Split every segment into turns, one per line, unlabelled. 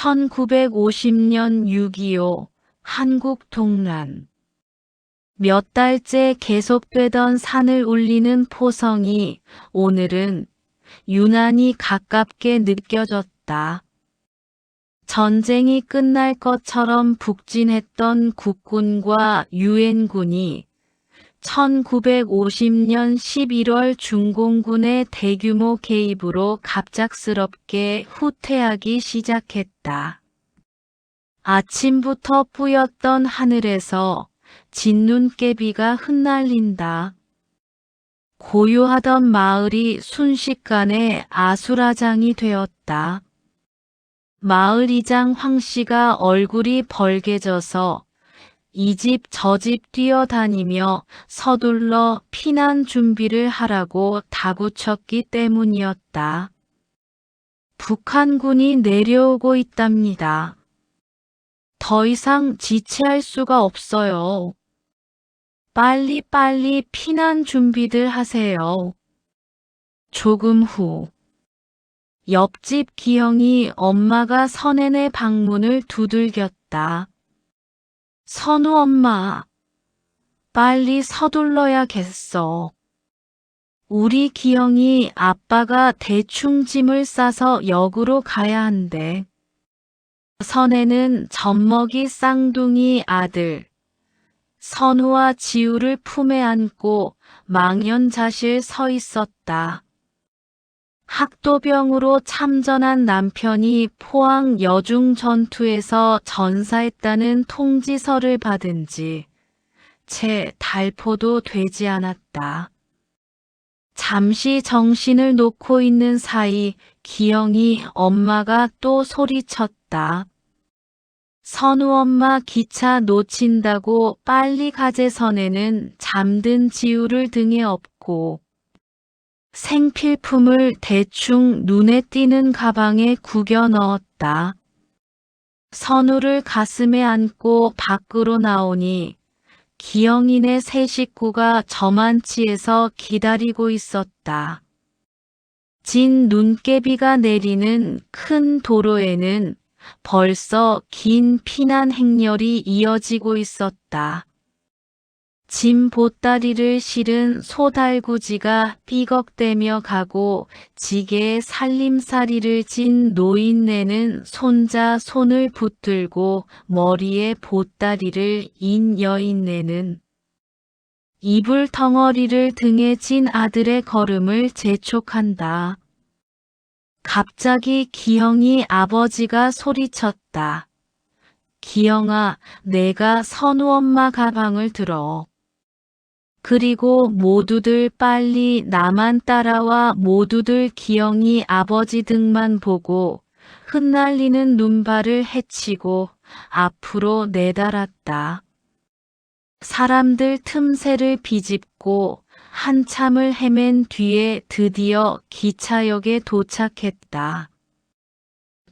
1950년 6.25 한국 동란. 몇 달째 계속되던 산을 울리는 포성이 오늘은 유난히 가깝게 느껴졌다. 전쟁이 끝날 것처럼 북진했던 국군과 유엔군이 1950년 11월 중공군의 대규모 개입으로 갑작스럽게 후퇴하기 시작했다. 아침부터 뿌였던 하늘에서 진눈깨비가 흩날린다. 고요하던 마을이 순식간에 아수라장이 되었다. 마을 이장 황씨가 얼굴이 벌개져서 이 집 저 집 뛰어다니며 서둘러 피난 준비를 하라고 다구쳤기 때문이었다. 북한군이 내려오고 있답니다. 더 이상 지체할 수가 없어요. 빨리 피난 준비들 하세요. 조금 후 옆집 기영이 엄마가 선애네 방문을 두들겼다. 선우 엄마, 빨리 서둘러야겠어. 우리 기영이 아빠가 대충 짐을 싸서 역으로 가야 한대. 선애는 젖먹이 쌍둥이 아들 선우와 지우를 품에 안고 망연자실 서 있었다. 학도병으로 참전한 남편이 포항 여중 전투에서 전사했다는 통지서를 받은 지 채 달포도 되지 않았다. 잠시 정신을 놓고 있는 사이 기영이 엄마가 또 소리쳤다. 선우 엄마 기차 놓친다고 빨리 가재. 선애는 잠든 지우를 등에 업고 생필품을 대충 눈에 띄는 가방에 구겨 넣었다. 선우를 가슴에 안고 밖으로 나오니 기영이네 세 식구가 저만치에서 기다리고 있었다. 진 눈깨비가 내리는 큰 도로에는 벌써 긴 피난 행렬이 이어지고 있었다. 짐 보따리를 실은 소달구지가 삐걱대며 가고 지게에 살림살이를 진 노인네는 손자 손을 붙들고 머리에 보따리를 인 여인네는 이불 덩어리를 등에 진 아들의 걸음을 재촉한다. 갑자기 기영이 아버지가 소리쳤다. 기영아, 내가 선우 엄마 가방을 들어. 그리고 모두들 빨리 나만 따라와. 모두들 기영이 아버지 등만 보고 흩날리는 눈발을 헤치고 앞으로 내달았다. 사람들 틈새를 비집고 한참을 헤맨 뒤에 드디어 기차역에 도착했다.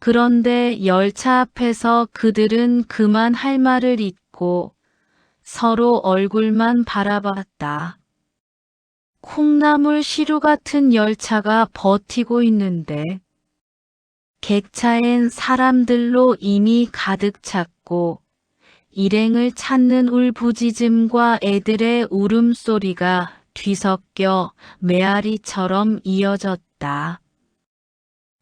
그런데 열차 앞에서 그들은 그만 할 말을 잊고 서로 얼굴만 바라봤다. 콩나물 시루 같은 열차가 버티고 있는데 객차엔 사람들로 이미 가득 찼고 일행을 찾는 울부짖음과 애들의 울음소리가 뒤섞여 메아리처럼 이어졌다.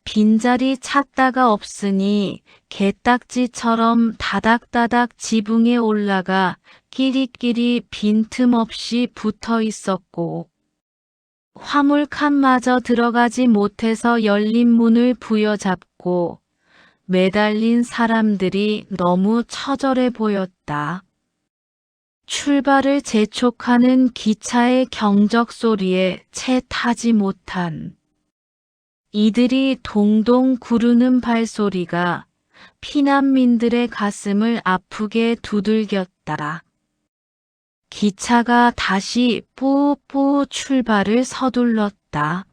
빈자리 찾다가 없으니 개딱지처럼 다닥다닥 지붕에 올라가 끼리끼리 빈틈없이 붙어 있었고 화물칸마저 들어가지 못해서 열린 문을 부여잡고 매달린 사람들이 너무 처절해 보였다. 출발을 재촉하는 기차의 경적 소리에 채 타지 못한 이들이 동동 구르는 발소리가 피난민들의 가슴을 아프게 두들겼다. 기차가 다시 뿌뿌 출발을 서둘렀다.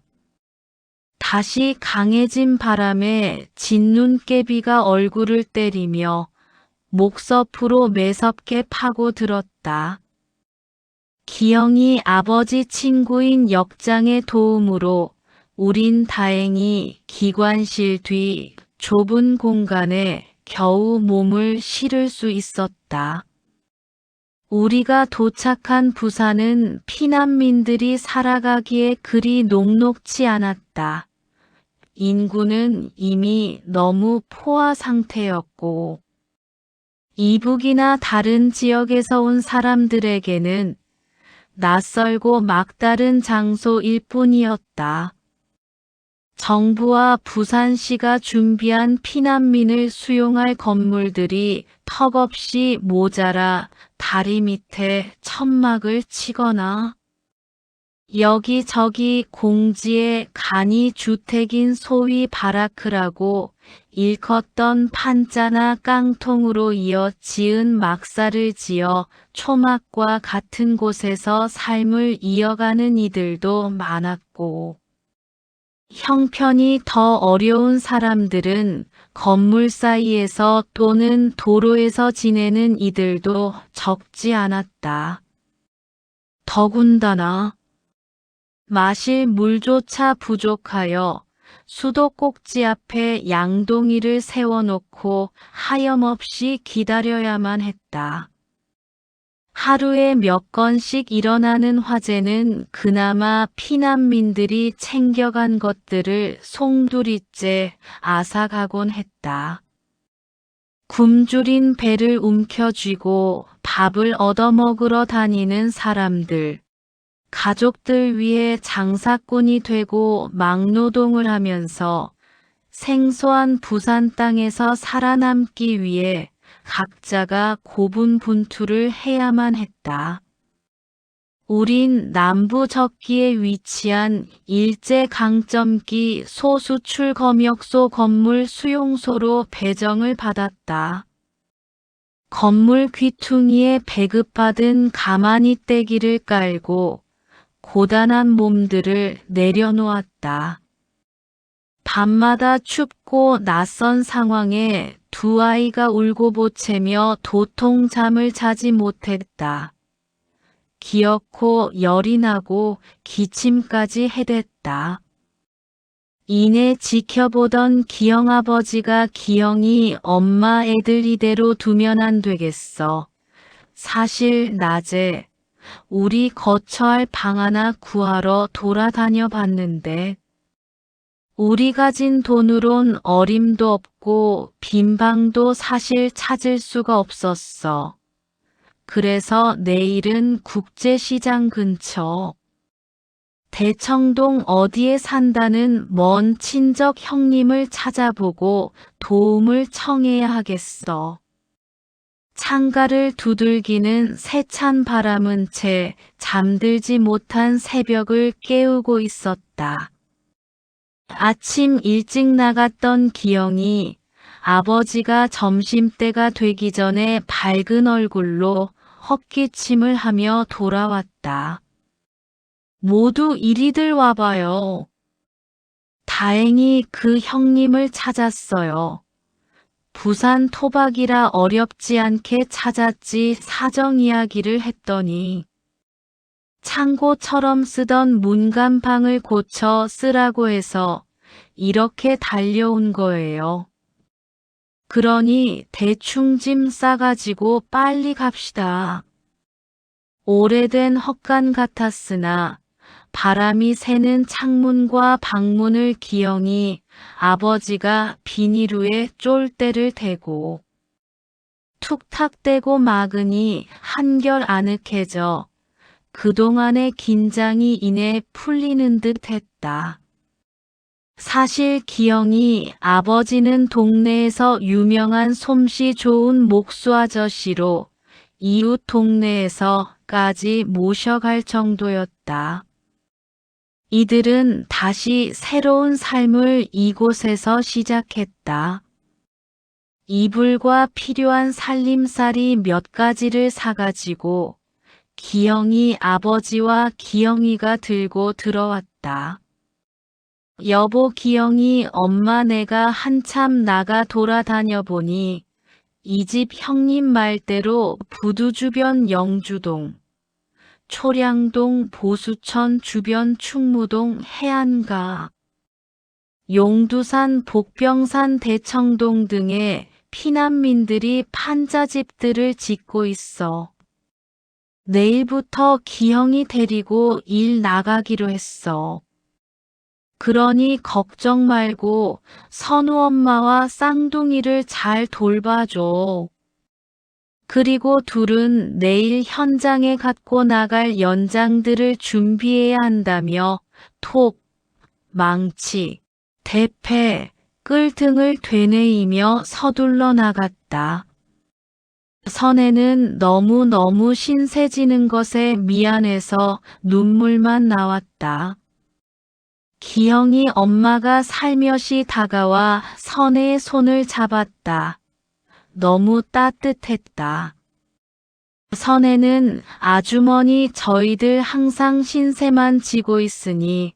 다시 강해진 바람에 진눈깨비가 얼굴을 때리며 목서프로 매섭게 파고들었다. 기영이 아버지 친구인 역장의 도움으로 우린 다행히 기관실 뒤 좁은 공간에 겨우 몸을 실을 수 있었다. 우리가 도착한 부산은 피난민들이 살아가기에 그리 녹록지 않았다. 인구는 이미 너무 포화 상태였고, 이북이나 다른 지역에서 온 사람들에게는 낯설고 막다른 장소일 뿐이었다. 정부와 부산시가 준비한 피난민을 수용할 건물들이 턱없이 모자라 다리 밑에 천막을 치거나 여기저기 공지에 간이 주택인 소위 바라크라고 일컫던 판자나 깡통으로 이어 지은 막사를 지어 초막과 같은 곳에서 삶을 이어가는 이들도 많았고, 형편이 더 어려운 사람들은 건물 사이에서 또는 도로에서 지내는 이들도 적지 않았다. 더군다나 마실 물조차 부족하여 수도꼭지 앞에 양동이를 세워놓고 하염없이 기다려야만 했다. 하루에 몇 건씩 일어나는 화재는 그나마 피난민들이 챙겨간 것들을 송두리째 앗아가곤 했다. 굶주린 배를 움켜쥐고 밥을 얻어먹으러 다니는 사람들, 가족들 위해 장사꾼이 되고 막노동을 하면서 생소한 부산 땅에서 살아남기 위해 각자가 고분분투를 해야만 했다. 우린 남부 적기에 위치한 일제강점기 소수출 검역소 건물 수용소로 배정을 받았다. 건물 귀퉁이에 배급받은 가마니 떼기를 깔고 고단한 몸들을 내려놓았다. 밤마다 춥고 낯선 상황에 두 아이가 울고 보채며 도통 잠을 자지 못했다. 기어코 열이 나고 기침까지 해댔다. 이내 지켜보던 기영아버지가 기영이 엄마 애들 이대로 두면 안 되겠어. 사실 낮에 우리 거처할 방 하나 구하러 돌아다녀 봤는데 우리 가진 돈으론 어림도 없고 빈 방도 사실 찾을 수가 없었어. 그래서 내일은 국제시장 근처 대청동 어디에 산다는 먼 친척 형님을 찾아보고 도움을 청해야 하겠어. 창가를 두들기는 세찬 바람은 채 잠들지 못한 새벽을 깨우고 있었다. 아침 일찍 나갔던 기영이 아버지가 점심때가 되기 전에 밝은 얼굴로 헛기침을 하며 돌아왔다. 모두 이리들 와봐요. 다행히 그 형님을 찾았어요. 부산 토박이라 어렵지 않게 찾았지 사정 이야기를 했더니 창고처럼 쓰던 문간방을 고쳐 쓰라고 해서 이렇게 달려온 거예요. 그러니 대충 짐 싸가지고 빨리 갑시다. 오래된 헛간 같았으나 바람이 새는 창문과 방문을 기영이 아버지가 비닐우에 쫄대를 대고 툭탁대고 막으니 한결 아늑해져 그동안의 긴장이 이내 풀리는 듯 했다. 사실 기영이 아버지는 동네에서 유명한 솜씨 좋은 목수 아저씨로 이웃 동네에서까지 모셔갈 정도였다. 이들은 다시 새로운 삶을 이곳에서 시작했다. 이불과 필요한 살림살이 몇 가지를 사가지고 기영이 아버지와 기영이가 들고 들어왔다. 여보 기영이 엄마 내가 한참 나가 돌아다녀 보니 이 집 형님 말대로 부두 주변 영주동, 초량동, 보수천 주변 충무동, 해안가 용두산, 복병산, 대청동 등의 피난민들이 판자집들을 짓고 있어. 내일부터 기형이 데리고 일 나가기로 했어. 그러니 걱정 말고 선우 엄마와 쌍둥이를 잘 돌봐줘. 그리고 둘은 내일 현장에 갖고 나갈 연장들을 준비해야 한다며 톱, 망치, 대패, 끌 등을 되뇌이며 서둘러 나갔다. 선혜는 너무너무 신세지는 것에 미안해서 눈물만 나왔다. 기영이 엄마가 살며시 다가와 선혜의 손을 잡았다. 너무 따뜻했다. 선혜는 아주머니 저희들 항상 신세만 지고 있으니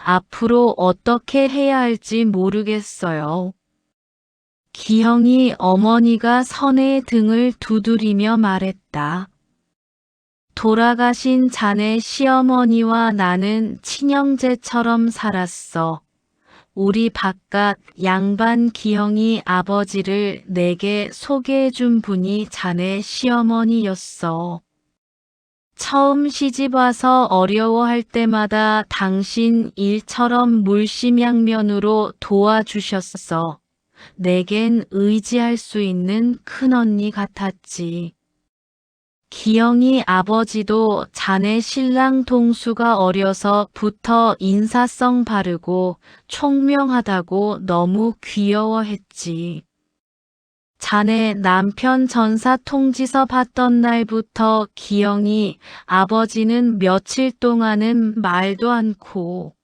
앞으로 어떻게 해야 할지 모르겠어요. 기영이 어머니가 선혜의 등을 두드리며 말했다. 돌아가신 자네 시어머니와 나는 친형제처럼 살았어. 우리 바깥 양반 기형이 아버지를 내게 소개해준 분이 자네 시어머니였어. 처음 시집와서 어려워할 때마다 당신 일처럼 물심양면으로 도와주셨어. 내겐 의지할 수 있는 큰언니 같았지. 기영이 아버지도 자네 신랑 동수가 어려서부터 인사성 바르고 총명하다고 너무 귀여워했지. 자네 남편 전사 통지서 받던 날부터 기영이 아버지는 며칠 동안은 말도 않고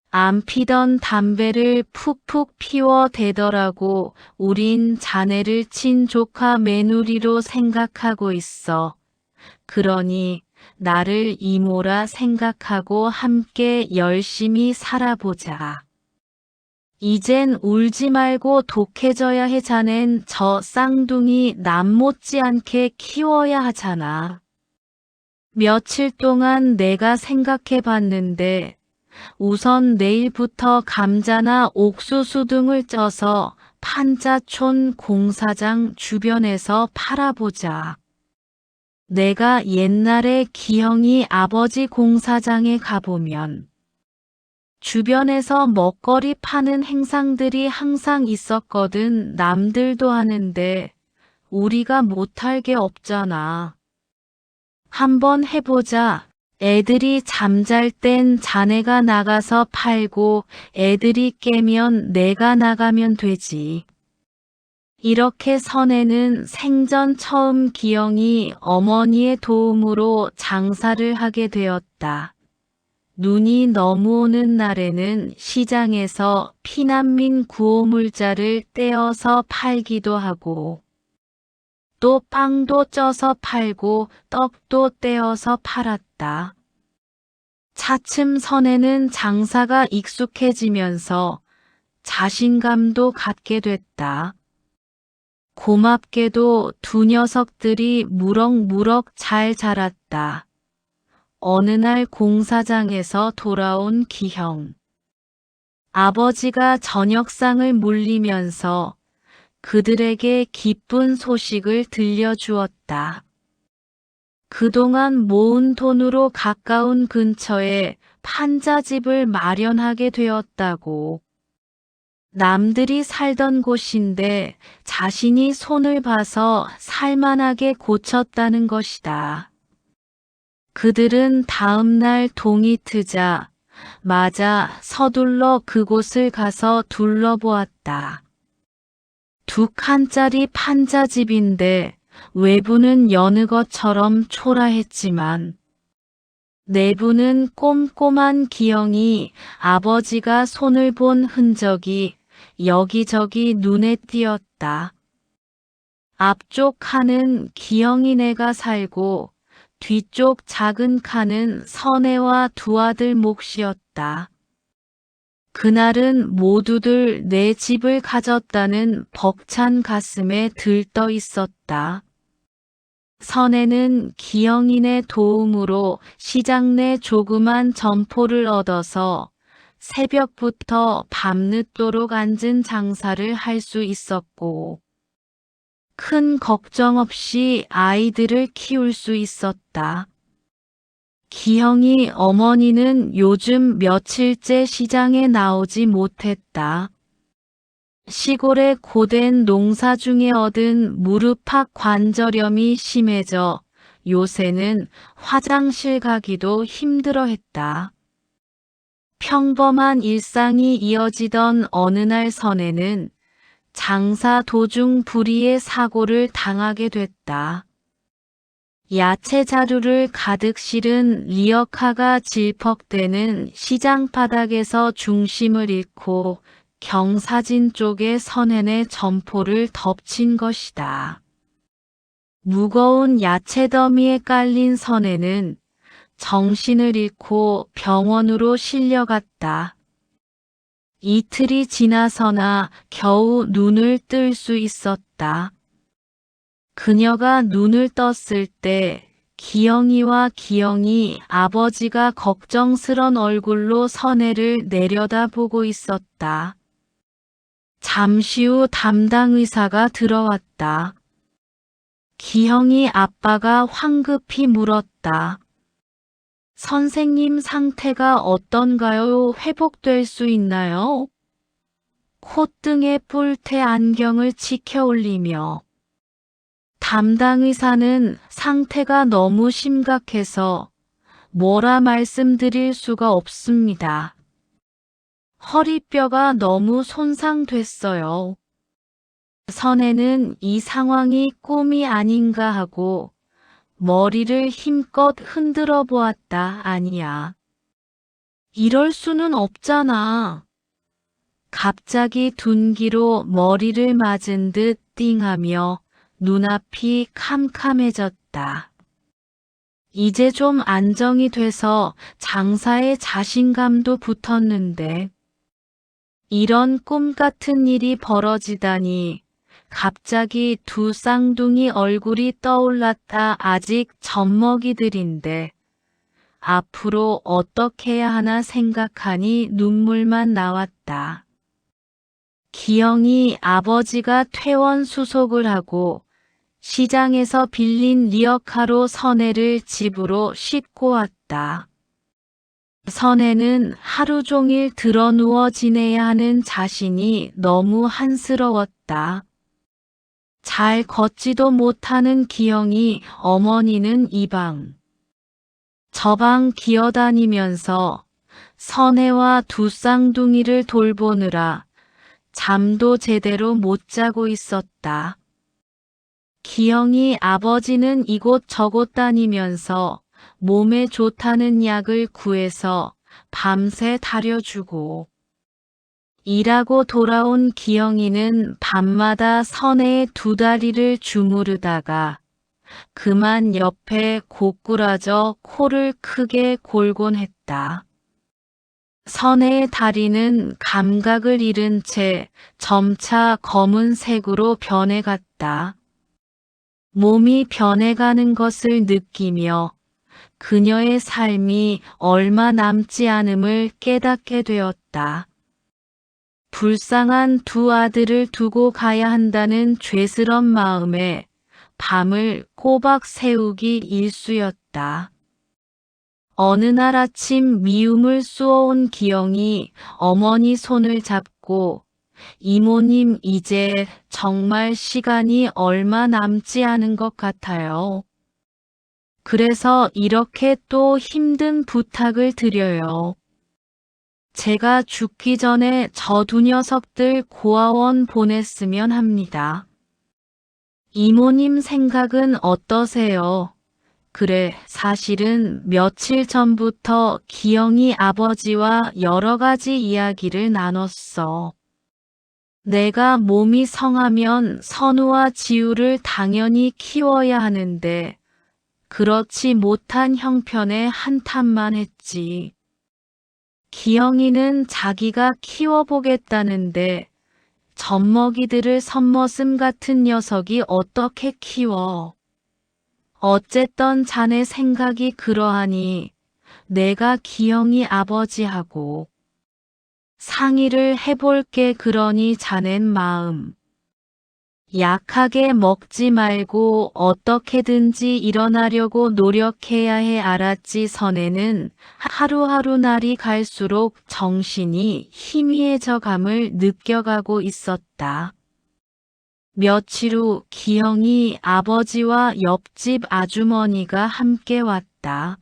안 피던 담배를 푹푹 피워 대더라고. 우린 자네를 친조카 며느리로 생각하고 있어. 그러니 나를 이모라 생각하고 함께 열심히 살아보자. 이젠 울지 말고 독해져야 해. 자넨 저 쌍둥이 남 못지않게 키워야 하잖아. 며칠 동안 내가 생각해 봤는데 우선 내일부터 감자나 옥수수 등을 쪄서 판자촌 공사장 주변에서 팔아보자. 내가 옛날에 기영이 아버지 공사장에 가보면 주변에서 먹거리 파는 행상들이 항상 있었거든. 남들도 하는데 우리가 못할 게 없잖아. 한번 해보자. 애들이 잠잘 땐 자네가 나가서 팔고 애들이 깨면 내가 나가면 되지. 이렇게 선혜는 생전 처음 기영이 어머니의 도움으로 장사를 하게 되었다. 눈이 너무 오는 날에는 시장에서 피난민 구호물자를 떼어서 팔기도 하고 또 빵도 쪄서 팔고 떡도 떼어서 팔았다. 차츰 선혜는 장사가 익숙해지면서 자신감도 갖게 됐다. 고맙게도 두 녀석들이 무럭무럭 잘 자랐다. 어느 날 공사장에서 돌아온 기형. 아버지가 저녁상을 물리면서 그들에게 기쁜 소식을 들려주었다. 그동안 모은 돈으로 가까운 근처에 판자집을 마련하게 되었다고. 남들이 살던 곳인데 자신이 손을 봐서 살만하게 고쳤다는 것이다. 그들은 다음 날 동이 트자 맞아 서둘러 그곳을 가서 둘러보았다. 2칸짜리 판자집인데 외부는 여느 것처럼 초라했지만 내부는 꼼꼼한 기형이 아버지가 손을 본 흔적이 여기저기 눈에 띄었다. 앞쪽 칸은 기형이네가 살고 뒤쪽 작은 칸은 선혜와 두 아들 몫이었다. 그날은 모두들 내 집을 가졌다는 벅찬 가슴에 들떠 있었다. 선혜는 기영인의 도움으로 시장 내 조그만 점포를 얻어서 새벽부터 밤늦도록 앉은 장사를 할 수 있었고, 큰 걱정 없이 아이들을 키울 수 있었다. 기형이 어머니는 요즘 며칠째 시장에 나오지 못했다. 시골의 고된 농사 중에 얻은 무릎팍 관절염이 심해져 요새는 화장실 가기도 힘들어했다. 평범한 일상이 이어지던 어느 날 선혜는 장사 도중 불의의 사고를 당하게 됐다. 야채 자루를 가득 실은 리어카가 질퍽대는 시장 바닥에서 중심을 잃고 경사진 쪽에 선행의 점포를 덮친 것이다. 무거운 야채 더미에 깔린 선행은 정신을 잃고 병원으로 실려갔다. 이틀이 지나서나 겨우 눈을 뜰 수 있었다. 그녀가 눈을 떴을 때 기영이 아버지가 걱정스런 얼굴로 선혜를 내려다보고 있었다. 잠시 후 담당 의사가 들어왔다. 기영이 아빠가 황급히 물었다. 선생님 상태가 어떤가요? 회복될 수 있나요? 콧등에 뿔테 안경을 치켜 올리며 담당 의사는 상태가 너무 심각해서 뭐라 말씀드릴 수가 없습니다. 허리뼈가 너무 손상됐어요. 선혜는 이 상황이 꿈이 아닌가 하고 머리를 힘껏 흔들어 보았다. 아니야. 이럴 수는 없잖아. 갑자기 둔기로 머리를 맞은 듯 띵하며 눈앞이 캄캄해졌다. 이제 좀 안정이 돼서 장사에 자신감도 붙었는데 이런 꿈 같은 일이 벌어지다니 갑자기 두 쌍둥이 얼굴이 떠올랐다. 아직 젖먹이들인데 앞으로 어떻게 해야 하나 생각하니 눈물만 나왔다. 기영이 아버지가 퇴원 수속을 하고 시장에서 빌린 리어카로 선혜를 집으로 싣고 왔다. 선혜는 하루 종일 드러누워 지내야 하는 자신이 너무 한스러웠다. 잘 걷지도 못하는 기영이 어머니는 이 방, 저 방 기어다니면서 선혜와 두 쌍둥이를 돌보느라 잠도 제대로 못 자고 있었다. 기영이 아버지는 이곳저곳 다니면서 몸에 좋다는 약을 구해서 밤새 다려주고 일하고 돌아온 기영이는 밤마다 선혜의 두 다리를 주무르다가 그만 옆에 고꾸라져 코를 크게 골곤 했다. 선혜의 다리는 감각을 잃은 채 점차 검은색으로 변해갔다. 몸이 변해가는 것을 느끼며 그녀의 삶이 얼마 남지 않음을 깨닫게 되었다. 불쌍한 두 아들을 두고 가야 한다는 죄스런 마음에 밤을 꼬박 새우기 일쑤였다. 어느 날 아침 미움을 쏘아온 기영이 어머니 손을 잡고 이모님 이제 정말 시간이 얼마 남지 않은 것 같아요. 그래서 이렇게 또 힘든 부탁을 드려요. 제가 죽기 전에 저 두 녀석들 고아원 보냈으면 합니다. 이모님 생각은 어떠세요? 그래, 사실은 며칠 전부터 기영이 아버지와 여러 가지 이야기를 나눴어. 내가 몸이 성하면 선우와 지우를 당연히 키워야 하는데 그렇지 못한 형편에 한탄만 했지. 기영이는 자기가 키워보겠다는데 젖먹이들을 선머슴 같은 녀석이 어떻게 키워. 어쨌든 자네 생각이 그러하니 내가 기영이 아버지하고 상의를 해볼게. 그러니 자넨 마음 약하게 먹지 말고 어떻게든지 일어나려고 노력해야 해. 알았지? 선혜는 하루하루 날이 갈수록 정신이 희미해져감을 느껴가고 있었다. 며칠 후 기영이 아버지와 옆집 아주머니가 함께 왔다.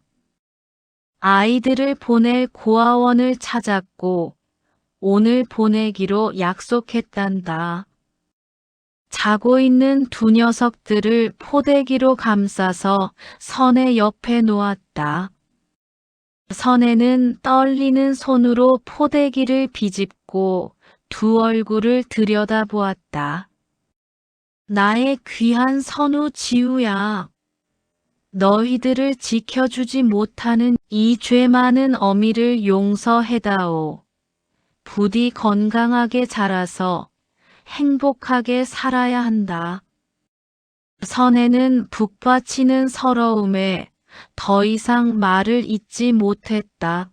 아이들을 보낼 고아원을 찾았고 오늘 보내기로 약속했단다. 자고 있는 두 녀석들을 포대기로 감싸서 선혜 옆에 놓았다. 선혜는 떨리는 손으로 포대기를 비집고 두 얼굴을 들여다보았다. 나의 귀한 선우 지우야. 너희들을 지켜주지 못하는 이 죄 많은 어미를 용서해다오. 부디 건강하게 자라서 행복하게 살아야 한다. 선혜는 북받치는 서러움에 더 이상 말을 잇지 못했다.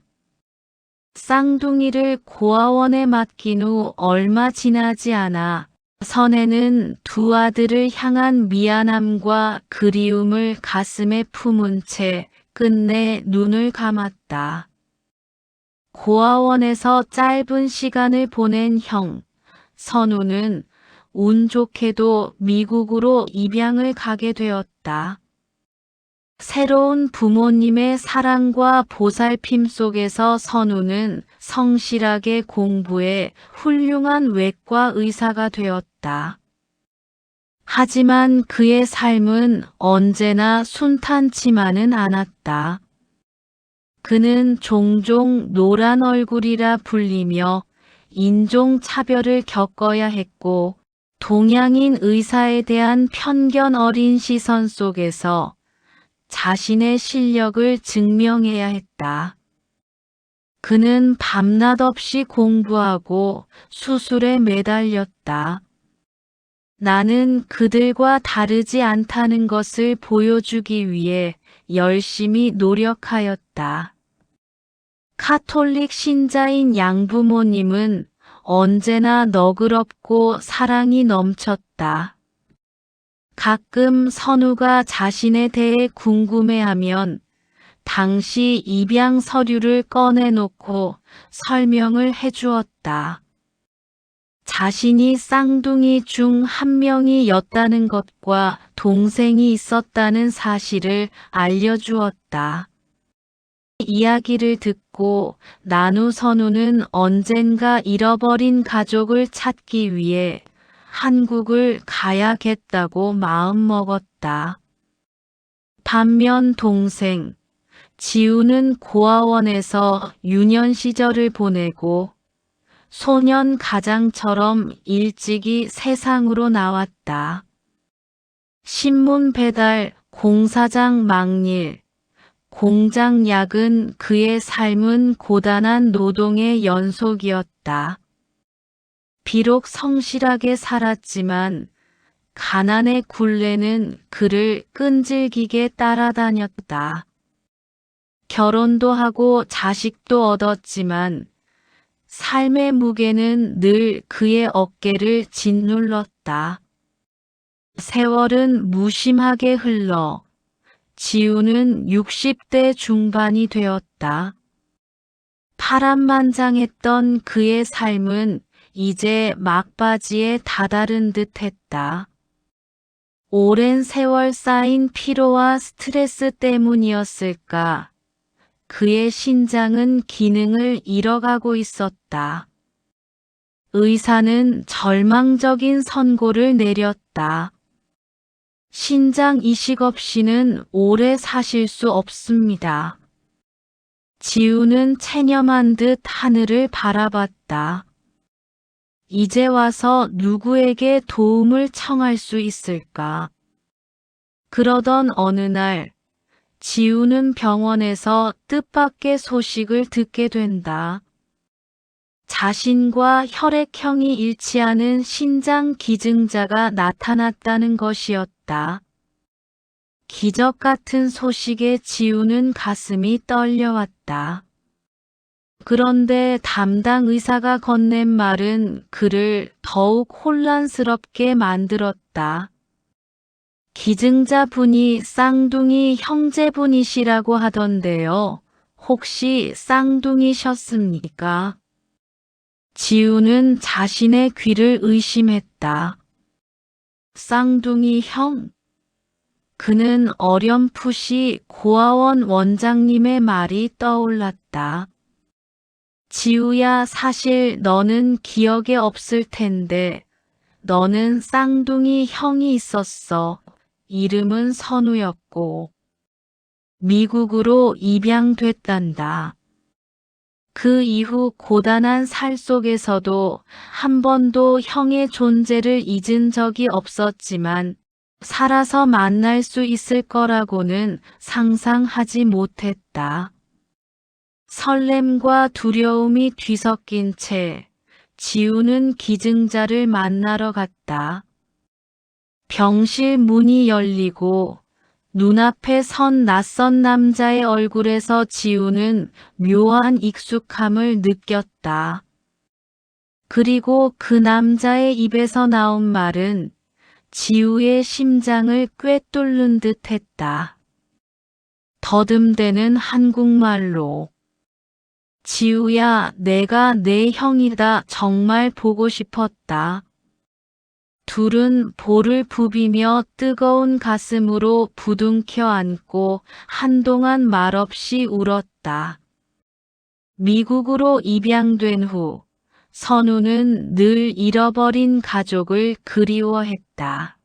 쌍둥이를 고아원에 맡긴 후 얼마 지나지 않아 선혜는 두 아들을 향한 미안함과 그리움을 가슴에 품은 채 끝내 눈을 감았다. 고아원에서 짧은 시간을 보낸 형, 선우는 운 좋게도 미국으로 입양을 가게 되었다. 새로운 부모님의 사랑과 보살핌 속에서 선우는 성실하게 공부해 훌륭한 외과 의사가 되었다. 하지만 그의 삶은 언제나 순탄치만은 않았다. 그는 종종 노란 얼굴이라 불리며 인종차별을 겪어야 했고 동양인 의사에 대한 편견 어린 시선 속에서 자신의 실력을 증명해야 했다. 그는 밤낮 없이 공부하고 수술에 매달렸다. 나는 그들과 다르지 않다는 것을 보여주기 위해 열심히 노력하였다. 카톨릭 신자인 양부모님은 언제나 너그럽고 사랑이 넘쳤다. 가끔 선우가 자신에 대해 궁금해하면 당시 입양 서류를 꺼내놓고 설명을 해주었다. 자신이 쌍둥이 중 한 명이었다는 것과 동생이 있었다는 사실을 알려주었다. 이야기를 듣고 난 후 선우는 언젠가 잃어버린 가족을 찾기 위해 한국을 가야겠다고 마음먹었다. 반면 동생 지우는 고아원에서 유년 시절을 보내고 소년 가장처럼 일찍이 세상으로 나왔다. 신문 배달, 공사장 막일, 공장 야근, 그의 삶은 고단한 노동의 연속이었다. 비록 성실하게 살았지만 가난의 굴레는 그를 끈질기게 따라다녔다. 결혼도 하고 자식도 얻었지만 삶의 무게는 늘 그의 어깨를 짓눌렀다. 세월은 무심하게 흘러 지우는 60대 중반이 되었다. 파란만장했던 그의 삶은 이제 막바지에 다다른 듯했다. 오랜 세월 쌓인 피로와 스트레스 때문이었을까? 그의 신장은 기능을 잃어가고 있었다. 의사는 절망적인 선고를 내렸다. 신장 이식 없이는 오래 사실 수 없습니다. 지우는 체념한 듯 하늘을 바라봤다. 이제 와서 누구에게 도움을 청할 수 있을까? 그러던 어느 날 지우는 병원에서 뜻밖의 소식을 듣게 된다. 자신과 혈액형이 일치하는 신장 기증자가 나타났다는 것이었다. 기적 같은 소식에 지우는 가슴이 떨려왔다. 그런데 담당 의사가 건넨 말은 그를 더욱 혼란스럽게 만들었다. 기증자분이 쌍둥이 형제분이시라고 하던데요. 혹시 쌍둥이셨습니까? 지우는 자신의 귀를 의심했다. 쌍둥이 형? 그는 어렴풋이 고아원 원장님의 말이 떠올랐다. 지우야, 사실 너는 기억에 없을 텐데 너는 쌍둥이 형이 있었어. 이름은 선우였고 미국으로 입양됐단다. 그 이후 고단한 살 속에서도 한 번도 형의 존재를 잊은 적이 없었지만 살아서 만날 수 있을 거라고는 상상하지 못했다. 설렘과 두려움이 뒤섞인 채 지우는 기증자를 만나러 갔다. 병실 문이 열리고 눈앞에 선 낯선 남자의 얼굴에서 지우는 묘한 익숙함을 느꼈다. 그리고 그 남자의 입에서 나온 말은 지우의 심장을 꿰뚫는 듯 했다. 더듬대는 한국말로 지우야, 내가 내 형이다. 정말 보고 싶었다. 둘은 볼을 부비며 뜨거운 가슴으로 부둥켜 안고 한동안 말없이 울었다. 미국으로 입양된 후 선우는 늘 잃어버린 가족을 그리워했다.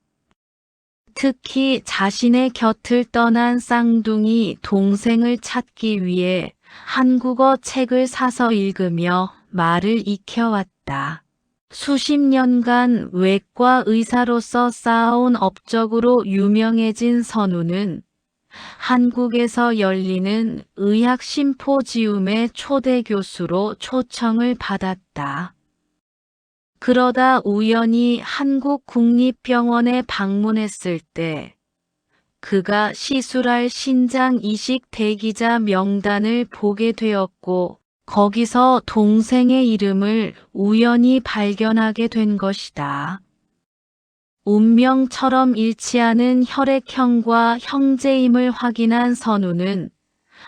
특히 자신의 곁을 떠난 쌍둥이 동생을 찾기 위해 한국어 책을 사서 읽으며 말을 익혀왔다. 수십 년간 외과 의사로서 쌓아온 업적으로 유명해진 선우는 한국에서 열리는 의학 심포지움의 초대 교수로 초청을 받았다. 그러다 우연히 한국국립병원에 방문했을 때 그가 시술할 신장 이식 대기자 명단을 보게 되었고 거기서 동생의 이름을 우연히 발견하게 된 것이다. 운명처럼 일치하는 혈액형과 형제임을 확인한 선우는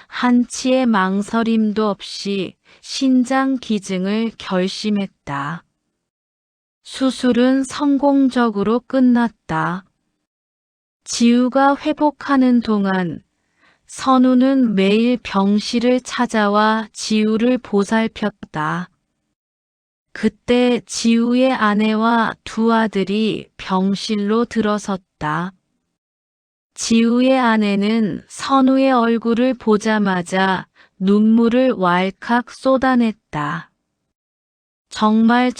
한치의 망설임도 없이 신장 기증을 결심했다. 수술은 성공적으로 끝났다. 지우가 회복하는 동안 선우는 매일 병실을 찾아와 지우를 보살폈다. 그때 지우의 아내와 두 아들이 병실로 들어섰다. 지우의 아내는 선우의 얼굴을 보자마자 눈물을 왈칵 쏟아냈다. 정말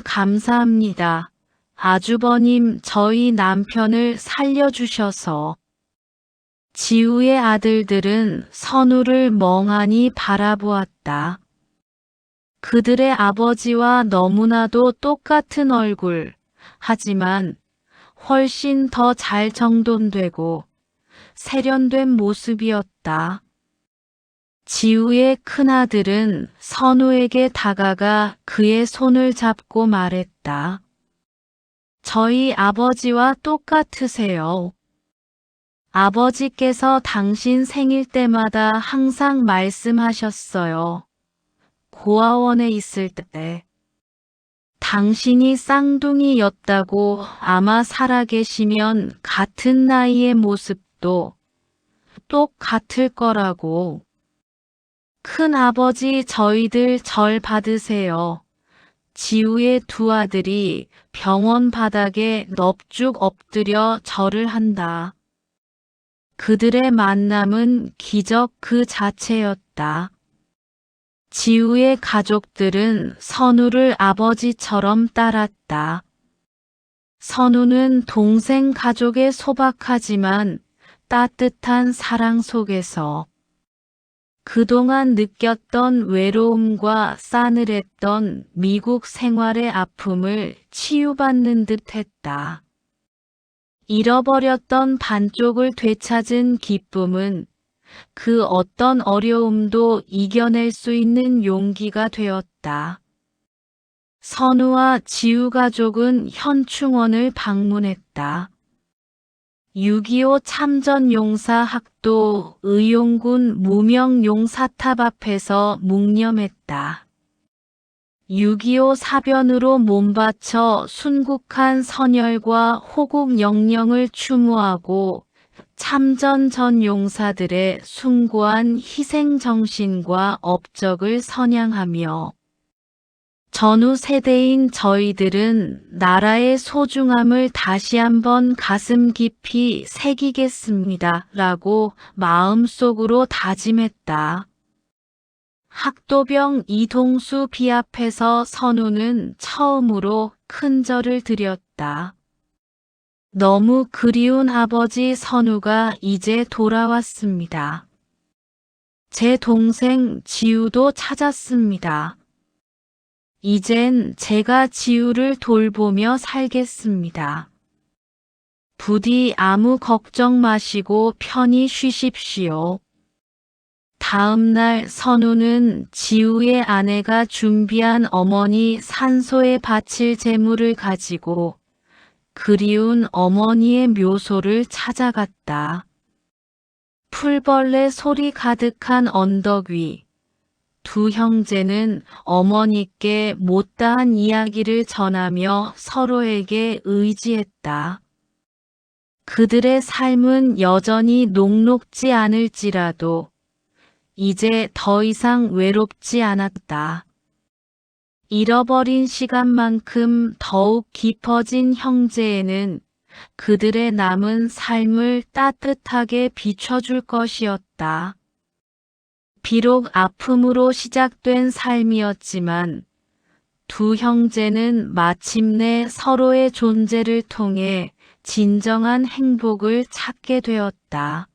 감사합니다. 아주버님, 저희 남편을 살려주셔서. 지우의 아들들은 선우를 멍하니 바라보았다. 그들의 아버지와 너무나도 똑같은 얼굴, 하지만 훨씬 더 잘 정돈되고 세련된 모습이었다. 지우의 큰아들은 선우에게 다가가 그의 손을 잡고 말했다. 저희 아버지와 똑같으세요. 아버지께서 당신 생일 때마다 항상 말씀하셨어요. 고아원에 있을 때. 당신이 쌍둥이였다고 아마 살아계시면 같은 나이의 모습도 똑같을 거라고. 큰아버지, 저희들 절 받으세요. 지우의 두 아들이 병원 바닥에 넙죽 엎드려 절을 한다. 그들의 만남은 기적 그 자체였다. 지우의 가족들은 선우를 아버지처럼 따랐다. 선우는 동생 가족의 소박하지만 따뜻한 사랑 속에서 그동안 느꼈던 외로움과 싸늘했던 미국 생활의 아픔을 치유받는 듯 했다. 잃어버렸던 반쪽을 되찾은 기쁨은 그 어떤 어려움도 이겨낼 수 있는 용기가 되었다. 선우와 지우 가족은 현충원을 방문했다. 6.25 참전용사 학도 의용군 무명용사탑 앞에서 묵념했다. 6.25 사변으로 몸바쳐 순국한 선열과 호국 영령을 추모하고 참전 전 용사들의 숭고한 희생정신과 업적을 선양하며 전후 세대인 저희들은 나라의 소중함을 다시 한번 가슴 깊이 새기겠습니다. 라고 마음속으로 다짐했다. 학도병 이동수 비 앞에서 선우는 처음으로 큰 절을 드렸다. 너무 그리운 아버지 선우가 이제 돌아왔습니다. 제 동생 지우도 찾았습니다. 이젠 제가 지우를 돌보며 살겠습니다. 부디 아무 걱정 마시고 편히 쉬십시오. 다음 날 선우는 지우의 아내가 준비한 어머니 산소에 바칠 제물을 가지고 그리운 어머니의 묘소를 찾아갔다. 풀벌레 소리 가득한 언덕 위, 두 형제는 어머니께 못다한 이야기를 전하며 서로에게 의지했다. 그들의 삶은 여전히 녹록지 않을지라도 이제 더 이상 외롭지 않았다. 잃어버린 시간만큼 더욱 깊어진 형제에는 그들의 남은 삶을 따뜻하게 비춰줄 것이었다. 비록 아픔으로 시작된 삶이었지만 두 형제는 마침내 서로의 존재를 통해 진정한 행복을 찾게 되었다.